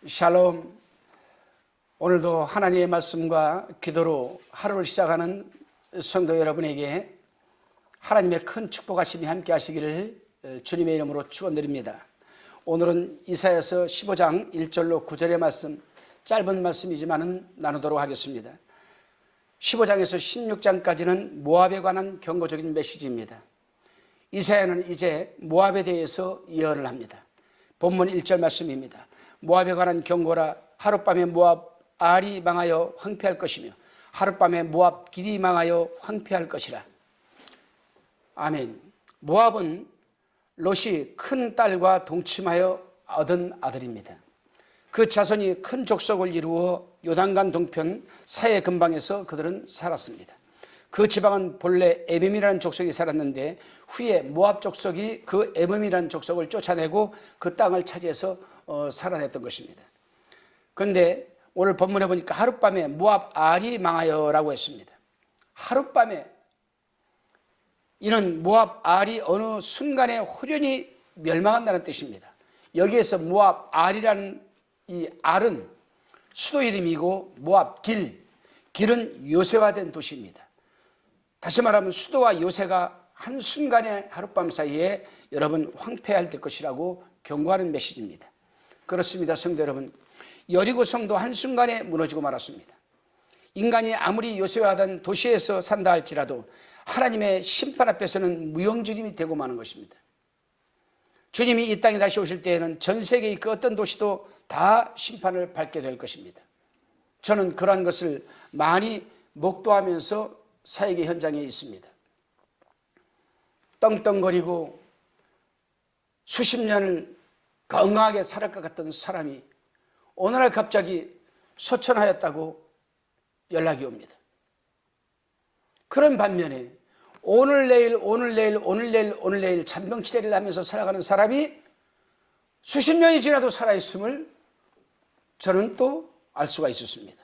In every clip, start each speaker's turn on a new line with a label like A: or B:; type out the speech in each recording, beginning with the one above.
A: 샬롬. 오늘도 하나님의 말씀과 기도로 하루를 시작하는 성도 여러분에게 하나님의 큰 축복하심이 함께 하시기를 주님의 이름으로 축원드립니다. 오늘은 이사야서 15장 1절로 9절의 말씀, 짧은 말씀이지만 나누도록 하겠습니다. 15장에서 16장까지는 모압에 관한 경고적인 메시지입니다. 이사야는 이제 모압에 대해서 예언을 합니다. 본문 1절 말씀입니다. 모압에 관한 경고라. 하룻밤에 모압 알이 망하여 황폐할 것이며 하룻밤에 모압 길이 망하여 황폐할 것이라. 아멘. 모압은 롯이 큰 딸과 동침하여 얻은 아들입니다. 그 자손이 큰 족속을 이루어 요단강 동편 사해 근방에서 그들은 살았습니다. 그 지방은 본래 에돔이라는 족속이 살았는데 후에 모압 족속이 그 에돔이라는 족속을 쫓아내고 그 땅을 차지해서 살아냈던 것입니다. 그런데 오늘 본문에 보니까 하룻밤에 모압 알이 망하여라고 했습니다. 하룻밤에, 이는 모압 알이 어느 순간에 호련히 멸망한다는 뜻입니다. 여기에서 모압 알이라는 이 알은 수도 이름이고 모압 길은 요새화된 도시입니다. 다시 말하면 수도와 요새가 한순간에 하룻밤 사이에 여러분 황폐할 것이라고 경고하는 메시지입니다. 그렇습니다. 성도 여러분, 여리고 성도 한순간에 무너지고 말았습니다. 인간이 아무리 요새화된 도시에서 산다 할지라도 하나님의 심판 앞에서는 무용지림이 되고 마는 것입니다. 주님이 이 땅에 다시 오실 때에는 전 세계의 그 어떤 도시도 다 심판을 받게 될 것입니다. 저는 그러한 것을 많이 목도하면서 사역의 현장에 있습니다. 떵떵거리고 수십 년을 건강하게 살을 것 같던 사람이 어느 날 갑자기 소천하였다고 연락이 옵니다. 그런 반면에 오늘 내일 잔병치레를 하면서 살아가는 사람이 수십 년이 지나도 살아있음을 저는 또 알 수가 있었습니다.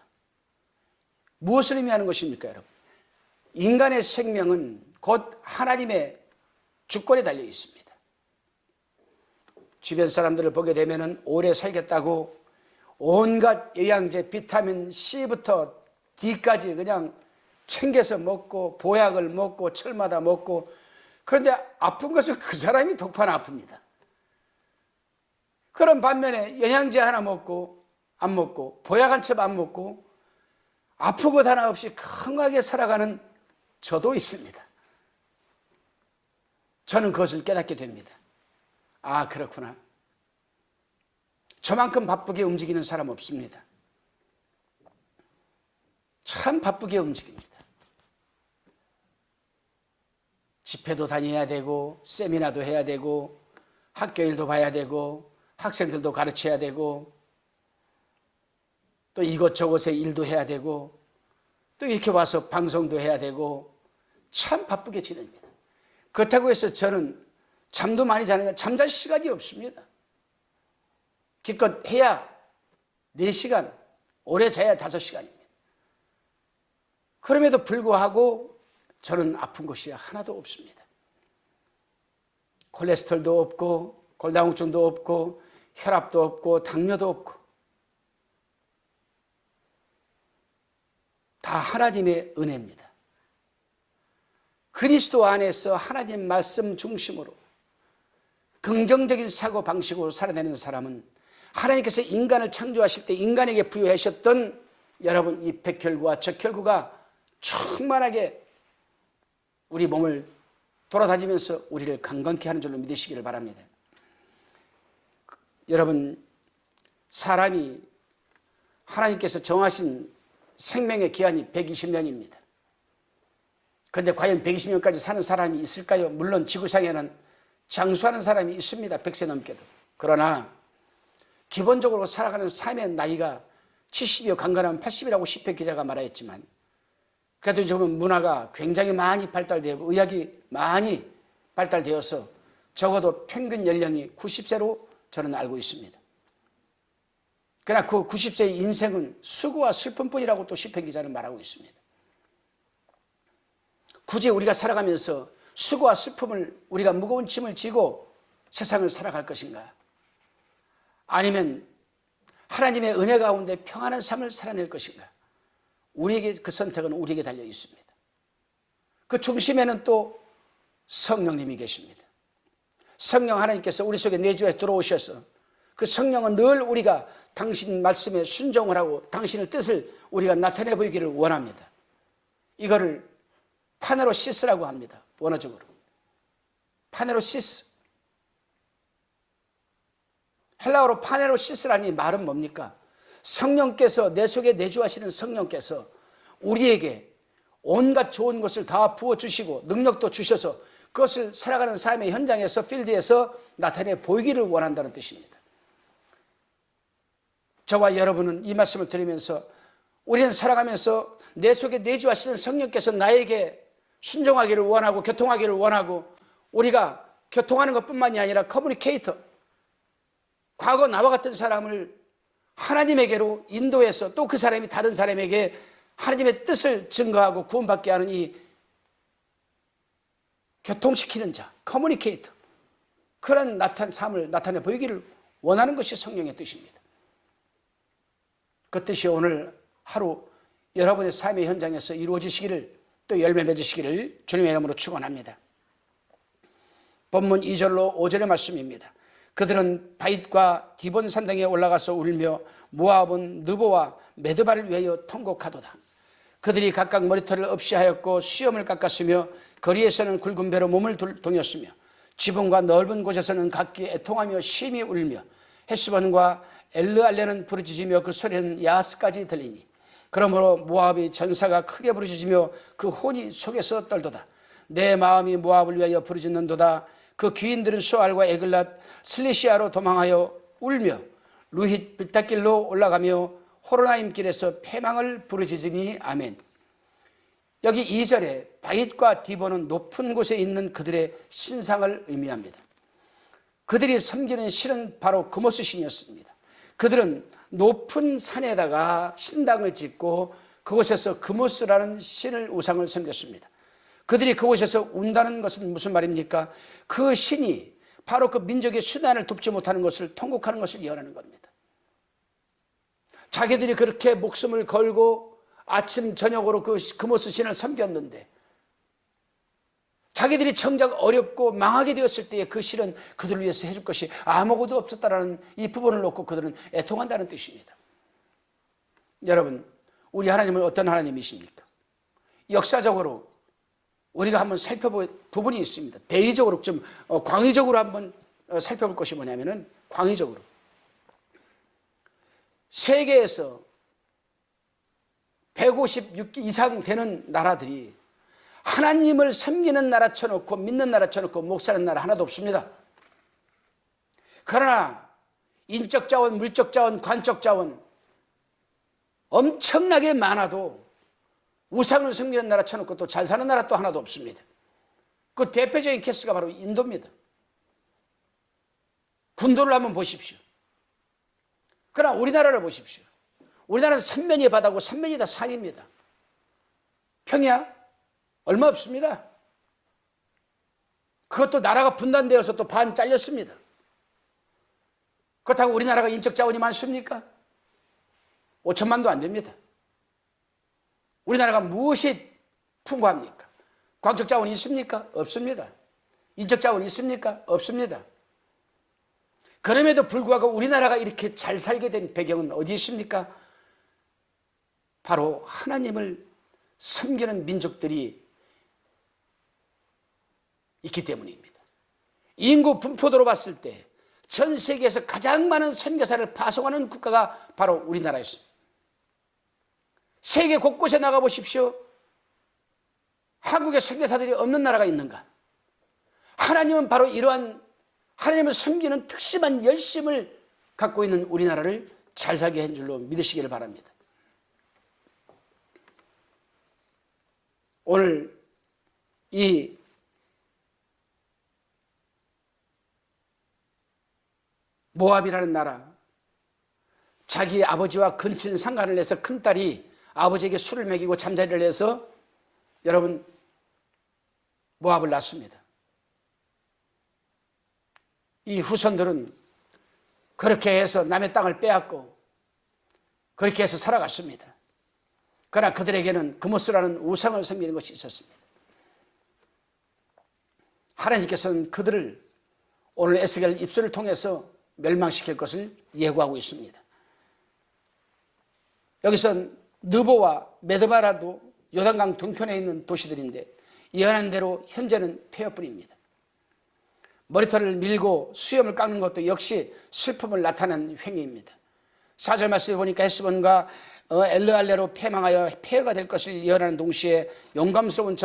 A: 무엇을 의미하는 것입니까, 여러분? 인간의 생명은 곧 하나님의 주권에 달려 있습니다. 주변 사람들을 보게 되면 오래 살겠다고 온갖 영양제, 비타민 C부터 D까지 그냥 챙겨서 먹고 보약을 먹고 철마다 먹고, 그런데 아픈 것은 그 사람이 독파나 아픕니다. 그런 반면에 영양제 하나 먹고 안 먹고 보약 한 첩 안 먹고 아픈 것 하나 없이 건강하게 살아가는 저도 있습니다. 저는 그것을 깨닫게 됩니다. 아, 그렇구나. 저만큼 바쁘게 움직이는 사람 없습니다. 참 바쁘게 움직입니다. 집회도 다녀야 되고 세미나도 해야 되고 학교 일도 봐야 되고 학생들도 가르쳐야 되고 또 이것저것의 일도 해야 되고 또 이렇게 와서 방송도 해야 되고 참 바쁘게 지냅니다. 그렇다고 해서 저는 잠도 많이 자는데 잠잘 시간이 없습니다. 기껏 해야 4시간, 오래 자야 5시간입니다. 그럼에도 불구하고 저는 아픈 것이 하나도 없습니다. 콜레스테롤도 없고 골다공증도 없고 혈압도 없고 당뇨도 없고 다 하나님의 은혜입니다. 그리스도 안에서 하나님 말씀 중심으로 긍정적인 사고방식으로 살아내는 사람은 하나님께서 인간을 창조하실 때 인간에게 부여하셨던 여러분 이 백혈구와 적혈구가 충만하게 우리 몸을 돌아다니면서 우리를 건강케 하는 줄로 믿으시기를 바랍니다. 여러분, 사람이 하나님께서 정하신 생명의 기한이 120년입니다. 그런데 과연 120년까지 사는 사람이 있을까요? 물론 지구상에는 장수하는 사람이 있습니다. 100세 넘게도. 그러나 기본적으로 살아가는 삶의 나이가 70이요 강건하면 80이라고 시편 기자가 말하였지만, 그래도 지금은 문화가 굉장히 많이 발달되고 의학이 많이 발달되어서 적어도 평균 연령이 90세로 저는 알고 있습니다. 그러나 그 90세의 인생은 수고와 슬픔뿐이라고 또 시편 기자는 말하고 있습니다. 굳이 우리가 살아가면서 수고와 슬픔을, 우리가 무거운 짐을 지고 세상을 살아갈 것인가? 아니면 하나님의 은혜 가운데 평안한 삶을 살아낼 것인가? 우리에게 그 선택은 우리에게 달려 있습니다. 그 중심에는 또 성령님이 계십니다. 성령 하나님께서 우리 속에 내주에 들어오셔서 그 성령은 늘 우리가 당신 말씀에 순종을 하고 당신의 뜻을 우리가 나타내 보이기를 원합니다. 이거를 파네로시스라고 합니다. 원어적으로 파네로시스. 헬라어로 파네로시스라니 말은 뭡니까? 성령께서 내 속에 내주하시는 성령께서 우리에게 온갖 좋은 것을 다 부어주시고 능력도 주셔서 그것을 살아가는 삶의 현장에서 필드에서 나타내 보이기를 원한다는 뜻입니다. 저와 여러분은 이 말씀을 들으면서 우리는 살아가면서 내 속에 내주하시는 성령께서 나에게 순종하기를 원하고 교통하기를 원하고 우리가 교통하는 것뿐만이 아니라 커뮤니케이터, 과거 나와 같은 사람을 하나님에게로 인도해서 또 그 사람이 다른 사람에게 하나님의 뜻을 증거하고 구원받게 하는 이 교통시키는 자, 커뮤니케이터, 그런 삶을 나타내 보이기를 원하는 것이 성령의 뜻입니다. 그 뜻이 오늘 하루 여러분의 삶의 현장에서 이루어지시기를 또 열매 맺으시기를 주님의 이름으로 축원합니다. 본문 2절로 5절의 말씀입니다. 그들은 바잇과 디본 산당에 올라가서 울며 모압은 느보와 메드바를 위하여 통곡하도다. 그들이 각각 머리털을 없이 하였고 수염을 깎았으며 거리에서는 굵은 배로 몸을 동였으며 지붕과 넓은 곳에서는 각기 애통하며 심히 울며 헤스본과 엘르알레는 부르짖으며 그 소리는 야스까지 들리니 그러므로 모압의 전사가 크게 부르짖으며 그 혼이 속에서 떨도다. 내 마음이 모압을 위하여 부르짖는도다. 그 귀인들은 수알과 에글랏 슬리시아로 도망하여 울며 루힛 빌닷길로 올라가며 호로나임 길에서 패망을 부르짖으니 아멘. 여기 2절에 바잇과 디본은 높은 곳에 있는 그들의 신상을 의미합니다. 그들이 섬기는 신은 바로 그모스 신이었습니다. 그들은 높은 산에다가 신당을 짓고 그곳에서 그모스라는 신을 우상을 섬겼습니다. 그들이 그곳에서 운다는 것은 무슨 말입니까? 그 신이 바로 그 민족의 수단을 돕지 못하는 것을 통곡하는 것을 예언하는 겁니다. 자기들이 그렇게 목숨을 걸고 아침 저녁으로 그 그모스 신을 섬겼는데 자기들이 정작 어렵고 망하게 되었을 때에 그 신은 그들을 위해서 해줄 것이 아무것도 없었다라는 이 부분을 놓고 그들은 애통한다는 뜻입니다. 여러분, 우리 하나님은 어떤 하나님이십니까? 역사적으로 우리가 한번 살펴볼 부분이 있습니다. 대의적으로 좀 광의적으로 한번 살펴볼 것이 뭐냐면은 광의적으로 세계에서 156개 이상 되는 나라들이 하나님을 섬기는 나라 쳐놓고 믿는 나라 쳐놓고 목사는 나라 하나도 없습니다. 그러나 인적 자원, 물적 자원, 관적 자원 엄청나게 많아도 우상을 섬기는 나라 쳐놓고 또 잘 사는 나라 또 하나도 없습니다. 그 대표적인 케이스가 바로 인도입니다. 군도를 한번 보십시오. 그러나 우리나라를 보십시오. 우리나라는 삼면이 바다고 삼면이 다 산입니다. 평야 얼마 없습니다. 그것도 나라가 분단되어서 또 반 잘렸습니다. 그렇다고 우리나라가 인적 자원이 많습니까? 5천만도 안 됩니다. 우리나라가 무엇이 풍부합니까? 광적 자원이 있습니까? 없습니다. 인적 자원이 있습니까? 없습니다. 그럼에도 불구하고 우리나라가 이렇게 잘 살게 된 배경은 어디 있습니까? 바로 하나님을 섬기는 민족들이 있기 때문입니다. 인구 분포도로 봤을 때 전 세계에서 가장 많은 선교사를 파송하는 국가가 바로 우리나라였습니다. 세계 곳곳에 나가 보십시오. 한국의 선교사들이 없는 나라가 있는가? 하나님은 바로 이러한 하나님을 섬기는 특심한 열심을 갖고 있는 우리나라를 잘 살게 한 줄로 믿으시기를 바랍니다. 오늘 이 모압이라는 나라, 자기 아버지와 근친 상간을 해서 큰딸이 아버지에게 술을 먹이고 잠자리를 해서 여러분 모압을 낳습니다. 이 후손들은 그렇게 해서 남의 땅을 빼앗고 그렇게 해서 살아갔습니다. 그러나 그들에게는 그모스라는 우상을 섬기는 것이 있었습니다. 하나님께서는 그들을 오늘 에스겔 입술을 통해서 멸망시킬 것을 예고하고 있습니다. 여기서 느보와 메드바라도 요단강 동편에 있는 도시들인데 예언한 대로 현재는 폐허뿐입니다. 머리털을 밀고 수염을 깎는 것도 역시 슬픔을 나타내는 행위입니다. 4절 말씀에 보니까 헤스본과 엘르알레로 패망하여 폐허가 될 것을 예언하는 동시에 용감스러운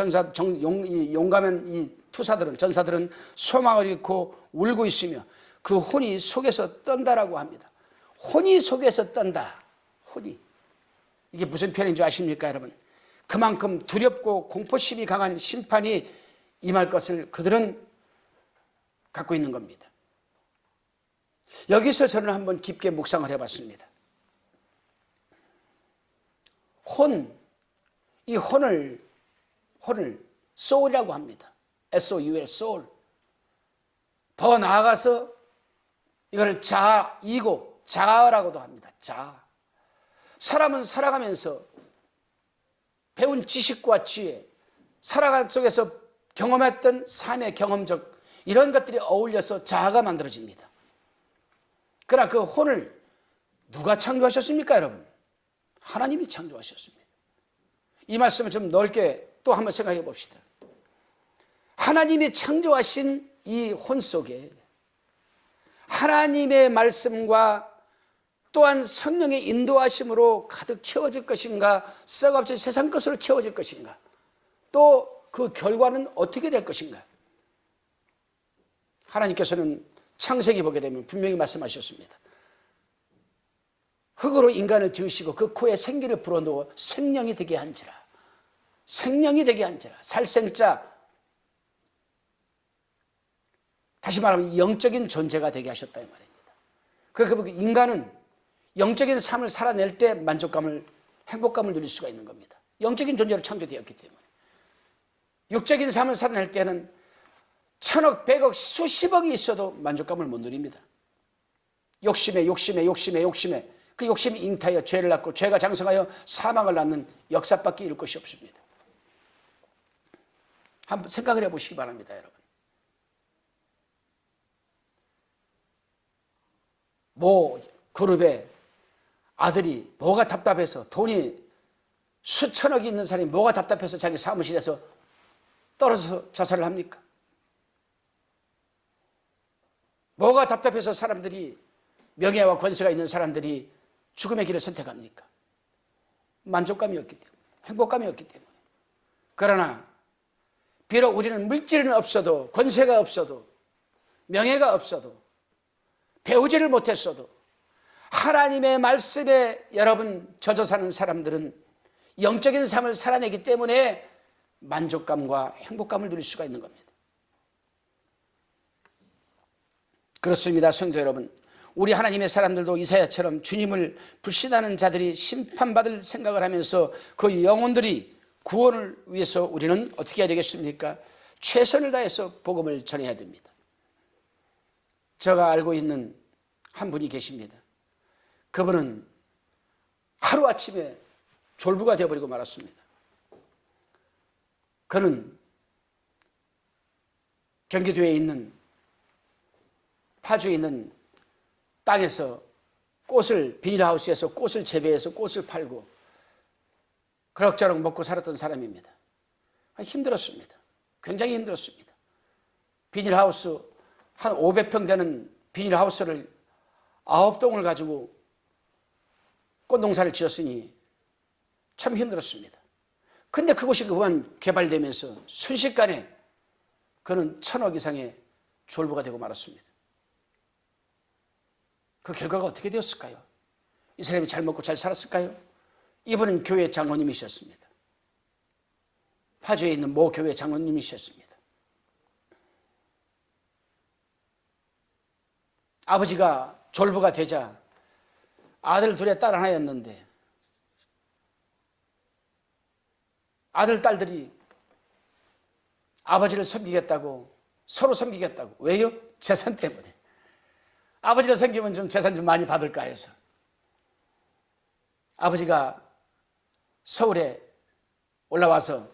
A: 용감한 이 투사들은, 전사들은 소망을 잃고 울고 있으며 그 혼이 속에서 떤다라고 합니다. 혼이 속에서 떤다. 혼이. 이게 무슨 표현인 줄 아십니까, 여러분? 그만큼 두렵고 공포심이 강한 심판이 임할 것을 그들은 갖고 있는 겁니다. 여기서 저는 한번 깊게 묵상을 해봤습니다. 이 혼을 soul이라고 합니다. S-O-U-L, soul. 더 나아가서 이걸 자이고 자아라고도 합니다. 자아. 사람은 살아가면서 배운 지식과 지혜, 살아간 속에서 경험했던 삶의 경험적 이런 것들이 어울려서 자아가 만들어집니다. 그러나 그 혼을 누가 창조하셨습니까, 여러분? 하나님이 창조하셨습니다. 이 말씀을 좀 넓게 또 한번 생각해 봅시다. 하나님이 창조하신 이 혼 속에 하나님의 말씀과 또한 성령의 인도하심으로 가득 채워질 것인가, 썩어없이 세상 것으로 채워질 것인가, 또 그 결과는 어떻게 될 것인가. 하나님께서는 창세기 보게 되면 분명히 말씀하셨습니다. 흙으로 인간을 지으시고 그 코에 생기를 불어넣어 생명이 되게 한지라. 생명이 되게 한지라. 살생자. 다시 말하면 영적인 존재가 되게 하셨다 이 말입니다. 그러니까 인간은 영적인 삶을 살아낼 때 만족감을, 행복감을 누릴 수가 있는 겁니다. 영적인 존재로 창조되었기 때문에. 육적인 삶을 살아낼 때는 천억, 백억, 수십억이 있어도 만족감을 못 누립니다. 욕심에 그 욕심이 잉타하여 죄를 낳고 죄가 장성하여 사망을 낳는 역사밖에 이룰 것이 없습니다. 한번 생각을 해보시기 바랍니다, 여러분. 모 그룹에 아들이 뭐가 답답해서, 돈이 수천억이 있는 사람이 뭐가 답답해서 자기 사무실에서 떨어져서 자살을 합니까? 뭐가 답답해서 사람들이, 명예와 권세가 있는 사람들이 죽음의 길을 선택합니까? 만족감이 없기 때문에, 행복감이 없기 때문에. 그러나 비록 우리는 물질은 없어도, 권세가 없어도, 명예가 없어도, 배우지를 못했어도 하나님의 말씀에 여러분 젖어 사는 사람들은 영적인 삶을 살아내기 때문에 만족감과 행복감을 누릴 수가 있는 겁니다. 그렇습니다, 성도 여러분. 우리 하나님의 사람들도 이사야처럼 주님을 불신하는 자들이 심판받을 생각을 하면서 그 영혼들이 구원을 위해서 우리는 어떻게 해야 되겠습니까? 최선을 다해서 복음을 전해야 됩니다. 제가 알고 있는 한 분이 계십니다. 그분은 하루아침에 졸부가 되어버리고 말았습니다. 그는 경기도에 있는, 파주에 있는 땅에서 꽃을, 비닐하우스에서 꽃을 재배해서 꽃을 팔고 그럭저럭 먹고 살았던 사람입니다. 힘들었습니다. 굉장히 힘들었습니다. 비닐하우스 한 500평 되는 비닐하우스를 9동을 가지고 꽃농사를 지었으니 참 힘들었습니다. 근데 그곳이 그만 개발되면서 순식간에 그는 1,000억 이상의 졸부가 되고 말았습니다. 그 결과가 어떻게 되었을까요? 이 사람이 잘 먹고 잘 살았을까요? 이분은 교회 장로님이셨습니다. 파주에 있는 모 교회 장로님이셨습니다. 아버지가 졸부가 되자 아들 둘에 딸 하나였는데 아들, 딸들이 아버지를 섬기겠다고, 서로 섬기겠다고. 왜요? 재산 때문에. 아버지를 섬기면 좀 재산 좀 많이 받을까 해서. 아버지가 서울에 올라와서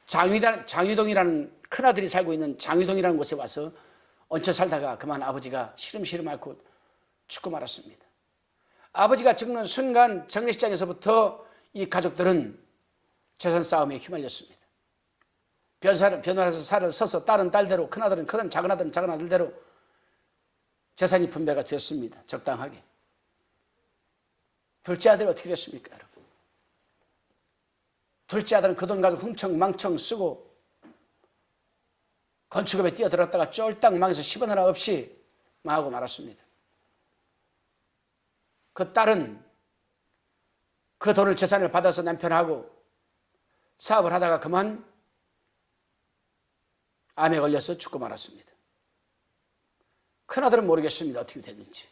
A: 장유동이라는 큰아들이 살고 있는 장유동이라는 곳에 와서 얹혀 살다가 그만 아버지가 시름시름 앓고 죽고 말았습니다. 아버지가 죽는 순간 장례식장에서부터 이 가족들은 재산 싸움에 휘말렸습니다. 변호사에서 살을 서서 딸은 딸대로, 큰아들은 큰아들, 작은아들은 작은아들대로 재산이 분배가 됐습니다. 적당하게. 둘째 아들이 어떻게 됐습니까, 여러분? 둘째 아들은 그 돈 가지고 흥청망청 쓰고 건축업에 뛰어들었다가 쫄딱 망해서 10원 하나 없이 망하고 말았습니다. 그 딸은 그 돈을 재산을 받아서 남편하고 사업을 하다가 그만 암에 걸려서 죽고 말았습니다. 큰아들은 모르겠습니다. 어떻게 됐는지.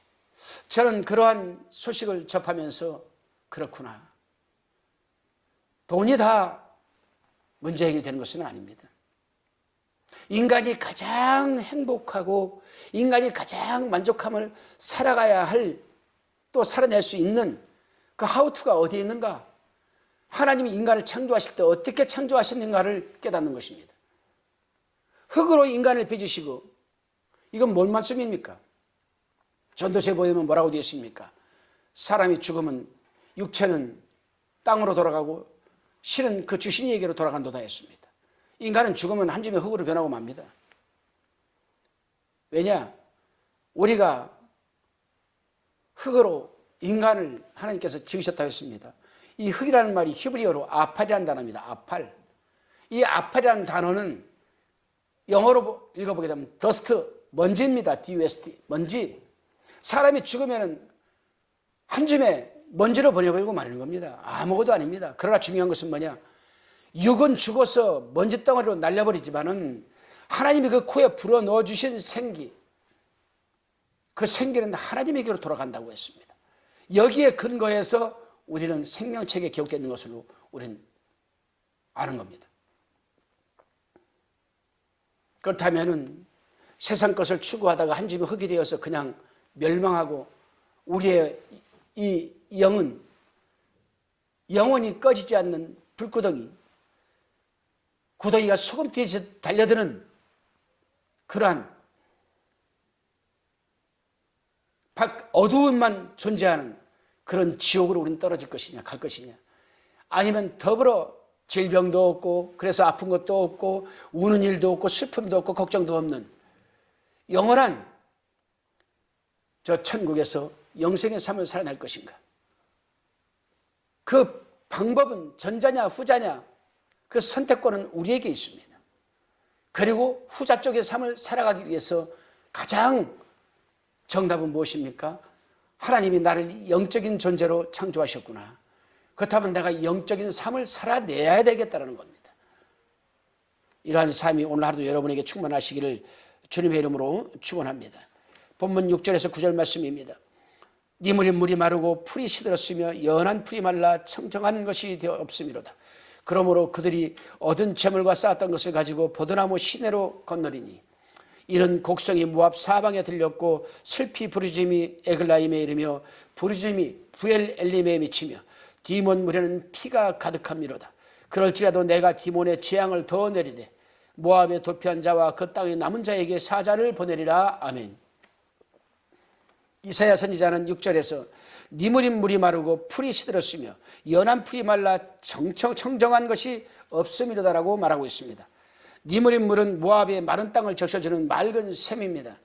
A: 저는 그러한 소식을 접하면서 그렇구나. 돈이 다 문제 해결되는 것은 아닙니다. 인간이 가장 행복하고 인간이 가장 만족함을 살아가야 할, 또 살아낼 수 있는 그 하우투가 어디에 있는가? 하나님이 인간을 창조하실 때 어떻게 창조하셨는가를 깨닫는 것입니다. 흙으로 인간을 빚으시고, 이건 뭔 말씀입니까? 전도서에 보면 뭐라고 되어 있습니까? 사람이 죽으면 육체는 땅으로 돌아가고 실은 그 주신이에게로 돌아간도다 했습니다. 인간은 죽으면 한 줌의 흙으로 변하고 맙니다. 왜냐? 우리가 흙으로 인간을 하나님께서 지으셨다고 했습니다. 이 흙이라는 말이 히브리어로 아팔이라는 단어입니다. 아팔. 이 아팔이라는 단어는 영어로 읽어보게 되면 더스트, 먼지입니다. DUST, 먼지. 사람이 죽으면 한 줌의 먼지로 버려버리고 마는 겁니다. 아무것도 아닙니다. 그러나 중요한 것은 뭐냐? 육은 죽어서 먼지덩어리로 날려버리지만은 하나님이 그 코에 불어넣어 주신 생기, 그 생기는 하나님에게로 돌아간다고 했습니다. 여기에 근거해서 우리는 생명책에 기록되어 있는 것으로 우리는 아는 겁니다. 그렇다면 세상 것을 추구하다가 한 줌의 흙이 되어서 그냥 멸망하고 우리의 이 영은 영원히 꺼지지 않는 불구덩이, 구덩이가 소금 뒤에서 달려드는 그러한 어두움만 존재하는 그런 지옥으로 우리는 떨어질 것이냐, 갈 것이냐, 아니면 더불어 질병도 없고 그래서 아픈 것도 없고 우는 일도 없고 슬픔도 없고 걱정도 없는 영원한 저 천국에서 영생의 삶을 살아낼 것인가? 그 방법은 전자냐 후자냐, 그 선택권은 우리에게 있습니다. 그리고 후자 쪽의 삶을 살아가기 위해서 가장 정답은 무엇입니까? 하나님이 나를 영적인 존재로 창조하셨구나. 그렇다면 내가 영적인 삶을 살아내야 되겠다는 겁니다. 이러한 삶이 오늘 하루도 여러분에게 충만하시기를 주님의 이름으로 축원합니다. 본문 6절에서 9절 말씀입니다. 니물이 물이 마르고 풀이 시들었으며 연한 풀이 말라 청정한 것이 되어 없음이로다. 그러므로 그들이 얻은 재물과 쌓았던 것을 가지고 버드나무 시내로 건너리니 이런 곡성이 모압 사방에 들렸고 슬피 부르짖음이 에글라임에 이르며 부르짖음이 부엘 엘림에 미치며 디몬 물에는 피가 가득함이로다. 그럴지라도 내가 디몬의 재앙을 더 내리되 모압의 도피한 자와 그 땅의 남은 자에게 사자를 보내리라. 아멘. 이사야 선지자는 6절에서 니물인 물이 마르고 풀이 시들었으며 연한 풀이 말라 청정한 것이 없음이로다라고 말하고 있습니다. 니물인 물은 모압의 마른 땅을 적셔주는 맑은 샘입니다.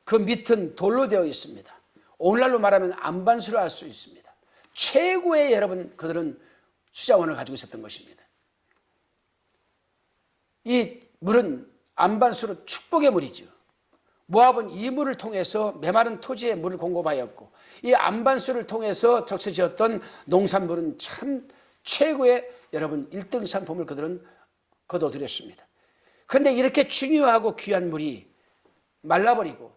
A: 그 밑은 돌로 되어 있습니다. 오늘날로 말하면 안반수로 할 수 있습니다. 최고의 여러분 그들은 수자원을 가지고 있었던 것입니다. 이 물은 안반수로 축복의 물이죠. 모압은 이 물을 통해서 메마른 토지에 물을 공급하였고 이 안반수를 통해서 적셔지었던 농산물은 참 최고의 여러분 1등 상품을 그들은 거둬들였습니다. 그런데 이렇게 중요하고 귀한 물이 말라버리고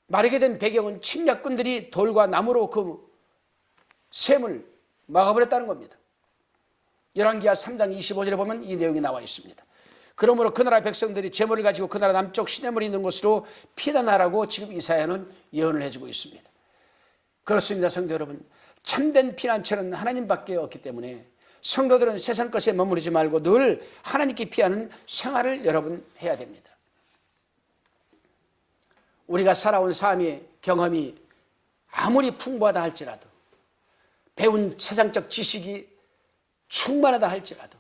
A: 마르게 된 배경은 침략군들이 돌과 나무로 그 샘을 막아버렸다는 겁니다. 열왕기하 3장 25절에 보면 이 내용이 나와 있습니다. 그러므로 그 나라 백성들이 재물을 가지고 그 나라 남쪽 시냇물이 있는 곳으로 피난하라고 지금 이사야는 예언을 해주고 있습니다. 그렇습니다. 성도 여러분, 참된 피난처는 하나님밖에 없기 때문에 성도들은 세상 것에 머무르지 말고 늘 하나님께 피하는 생활을 여러분 해야 됩니다. 우리가 살아온 삶의 경험이 아무리 풍부하다 할지라도, 배운 세상적 지식이 충만하다 할지라도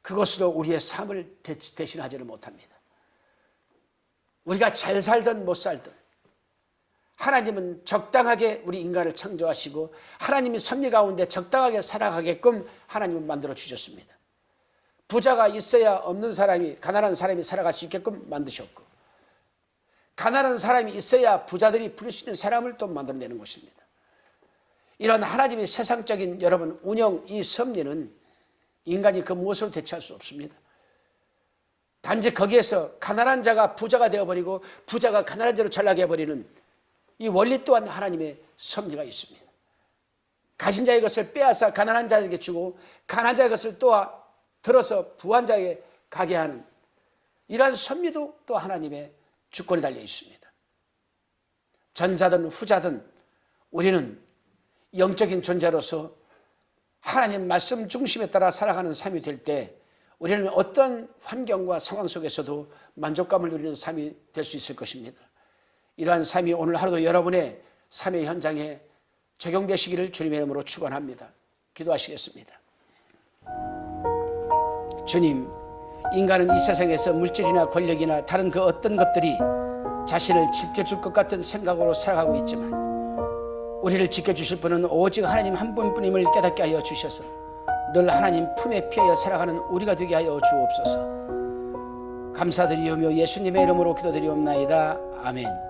A: 그것으로 우리의 삶을 대신하지를 못합니다. 우리가 잘 살든 못 살든 하나님은 적당하게 우리 인간을 창조하시고 하나님이 섭리 가운데 적당하게 살아가게끔 하나님은 만들어 주셨습니다. 부자가 있어야 없는 사람이, 가난한 사람이 살아갈 수 있게끔 만드셨고, 가난한 사람이 있어야 부자들이 부를 수 있는 사람을 또 만들어내는 것입니다. 이런 하나님의 세상적인 여러분 운영, 이 섭리는 인간이 그 무엇으로 대체할 수 없습니다. 단지 거기에서 가난한 자가 부자가 되어버리고 부자가 가난한 자로 전락해 버리는 이 원리 또한 하나님의 섭리가 있습니다. 가진 자의 것을 빼앗아 가난한 자에게 주고 가난한 자의 것을 또 들어서 부한 자에게 가게 하는 이러한 섭리도 또 하나님의 주권이 달려 있습니다. 전자든 후자든 우리는 영적인 존재로서 하나님 말씀 중심에 따라 살아가는 삶이 될 때 우리는 어떤 환경과 상황 속에서도 만족감을 누리는 삶이 될 수 있을 것입니다. 이러한 삶이 오늘 하루도 여러분의 삶의 현장에 적용되시기를 주님의 이름으로 축원합니다. 기도하시겠습니다. 주님, 인간은 이 세상에서 물질이나 권력이나 다른 그 어떤 것들이 자신을 지켜줄 것 같은 생각으로 살아가고 있지만 우리를 지켜주실 분은 오직 하나님 한 분뿐임을 깨닫게 하여 주셔서 늘 하나님 품에 피하여 살아가는 우리가 되게 하여 주옵소서. 감사드리오며 예수님의 이름으로 기도드리옵나이다. 아멘.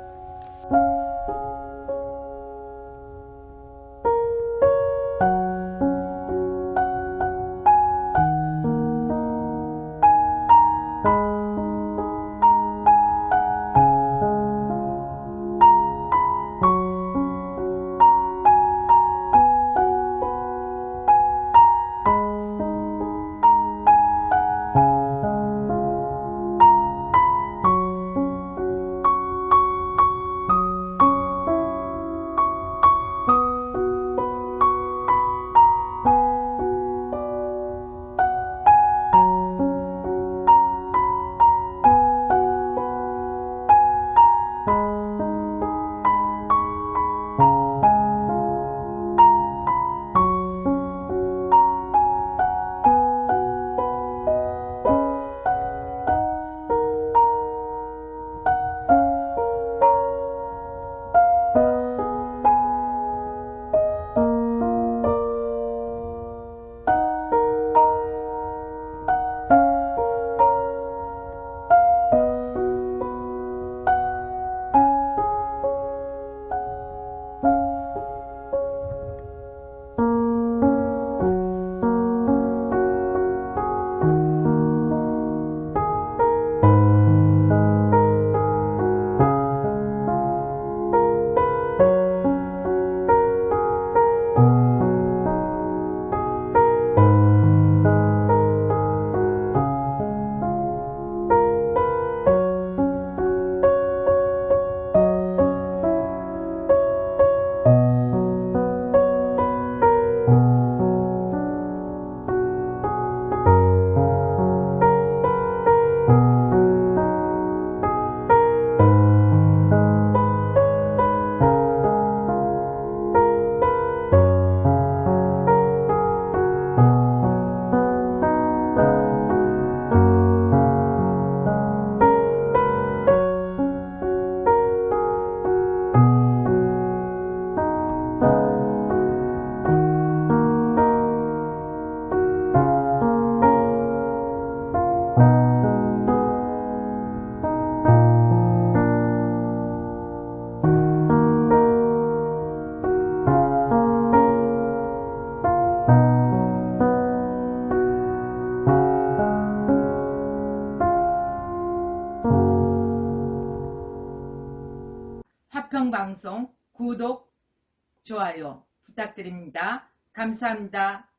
B: 화평방송 구독, 좋아요 부탁드립니다. 감사합니다.